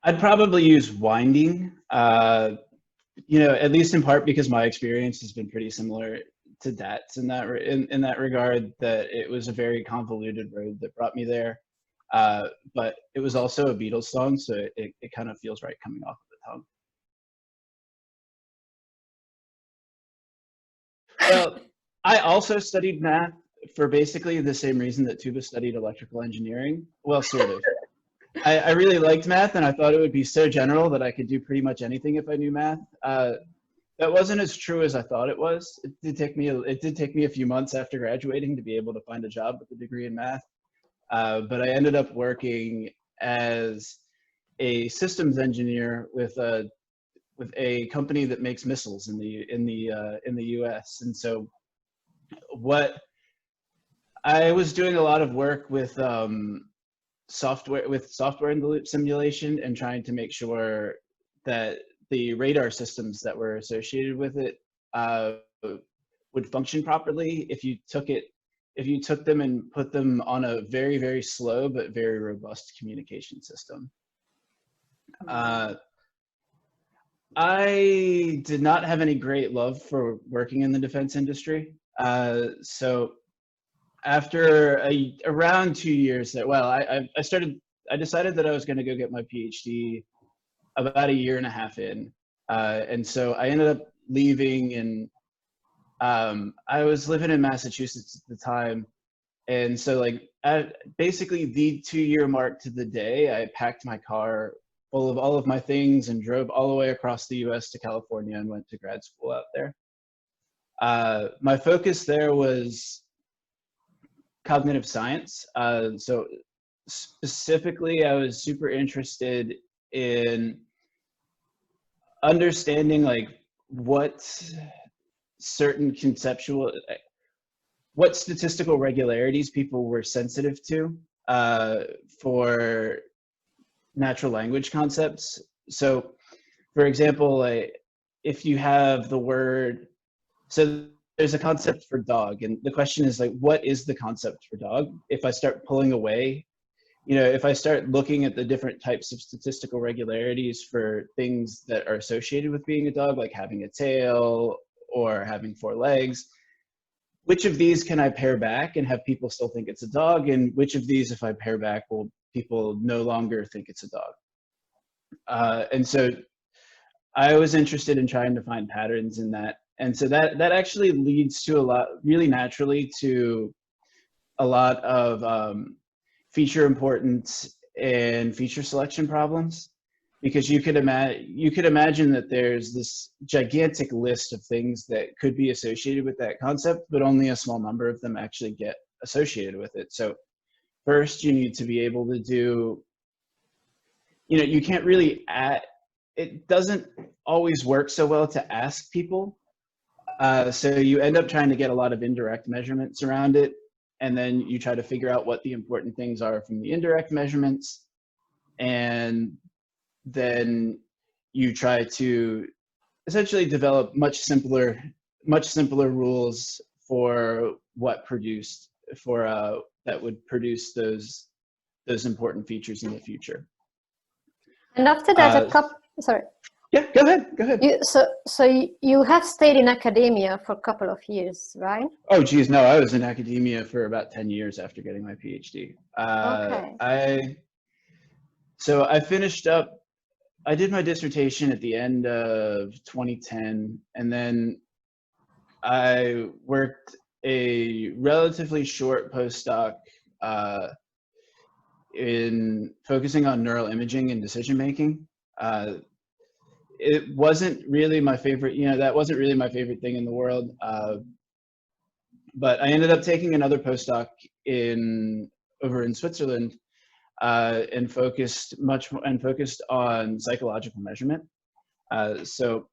I'd probably use winding, at least in part because my experience has been pretty similar to Dat's in that regard, that it was a very convoluted road that brought me there. But it was also a Beatles song, so it kind of feels right coming off of the tongue. Well, I also studied math for basically the same reason that Tuba studied electrical engineering. Well, sort of. I really liked math, and I thought it would be so general that I could do pretty much anything if I knew math. That wasn't as true as I thought it was. It did take me a few months after graduating to be able to find a job with a degree in math. But I ended up working as a systems engineer with a company that makes missiles in the U.S. And so, what I was doing a lot of work with software in the loop simulation and trying to make sure that the radar systems that were associated with it would function properly if you took them and put them on a very, very slow but very robust communication system. I did not have any great love for working in the defense industry. So after around 2 years there, well, I decided that I was going to go get my PhD about a year and a half in. And so I ended up leaving, and I was living in Massachusetts at the time. And so like at basically the 2-year mark to the day, I packed my car full of all of my things and drove all the way across the US to California and went to grad school out there. My focus there was cognitive science. So specifically, I was super interested in understanding like what statistical regularities people were sensitive to for natural language concepts. So for example, like, if you have the word, so there's a concept for dog, and the question is like, what is the concept for dog? If I start pulling away, if I start looking at the different types of statistical regularities for things that are associated with being a dog, like having a tail or having 4 legs, which of these can I pare back and have people still think it's a dog? And which of these, if I pare back, will people no longer think it's a dog? And so I was interested in trying to find patterns in that. And so that actually leads to really naturally to a lot of feature importance and feature selection problems, because you could imagine that there's this gigantic list of things that could be associated with that concept, but only a small number of them actually get associated with it. So first, you need to be able to do, you can't really it doesn't always work so well to ask people. So you end up trying to get a lot of indirect measurements around it, and then you try to figure out what the important things are from the indirect measurements, and then you try to essentially develop much simpler rules for that would produce those important features in the future. And after that, sorry. Yeah, go ahead. So you have stayed in academia for a couple of years, right? Oh, geez, no, I was in academia for about 10 years after getting my PhD. Okay. So I finished up, I did my dissertation at the end of 2010, and then I worked a relatively short postdoc in focusing on neural imaging and decision making. It wasn't really my favorite, that wasn't really my favorite thing in the world. But I ended up taking another postdoc over in Switzerland and focused on psychological measurement. So,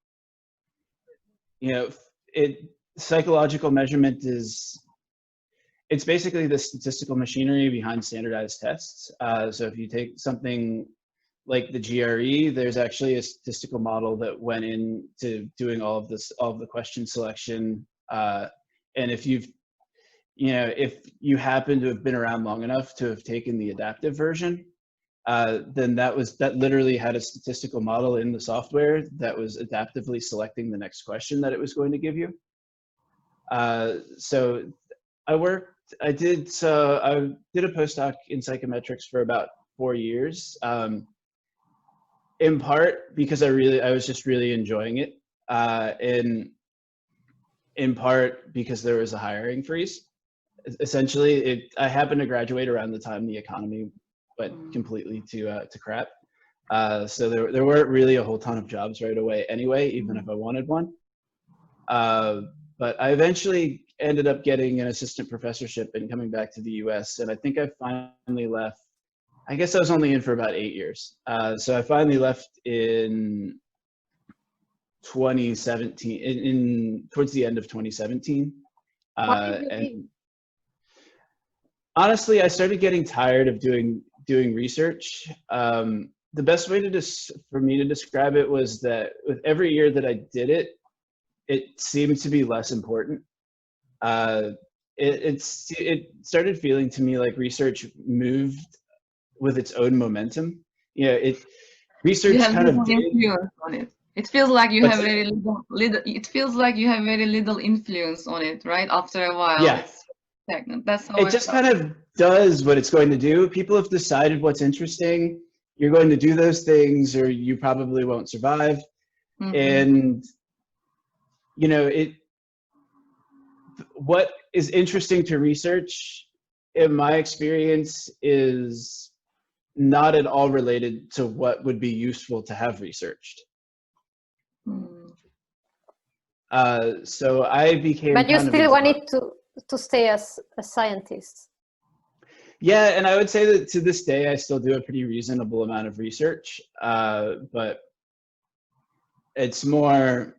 psychological measurement it's basically the statistical machinery behind standardized tests. So if you take something like the GRE, there's actually a statistical model that went into doing all of the question selection. And if you happen to have been around long enough to have taken the adaptive version, then that literally had a statistical model in the software that was adaptively selecting the next question that it was going to give you. So I did a postdoc in psychometrics for about 4 years, in part because I was just really enjoying it, and in part because there was a hiring freeze. Essentially, I happened to graduate around the time the economy went completely to crap. So there weren't really a whole ton of jobs right away anyway, even if I wanted one. But I eventually ended up getting an assistant professorship and coming back to the US. And I think I finally left, I guess I was only in for about 8 years. So I finally left in 2017, towards the end of 2017. And honestly, I started getting tired of doing research. The best way for me to describe it was that with every year that I did it, it seemed to be less important. It started feeling to me like research moved with its own momentum. Research kind of influence on it. It feels like you have very little. It feels like you have very little influence on it, right? After a while, yeah. it's stagnant. That's how it just kind of does what it's going to do. People have decided what's interesting. You're going to do those things, or you probably won't survive. And what is interesting to research, in my experience, is not at all related to what would be useful to have researched. So I became. But you still wanted to stay as a scientist. Yeah, and I would say that to this day I still do a pretty reasonable amount of research, but it's more.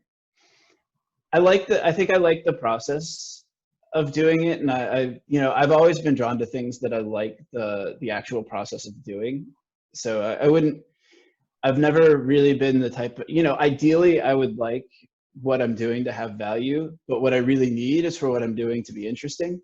I think I like the process of doing it, and I've always been drawn to things that I like the actual process of doing. So I've never really been the type of, ideally I would like what I'm doing to have value, but what I really need is for what I'm doing to be interesting.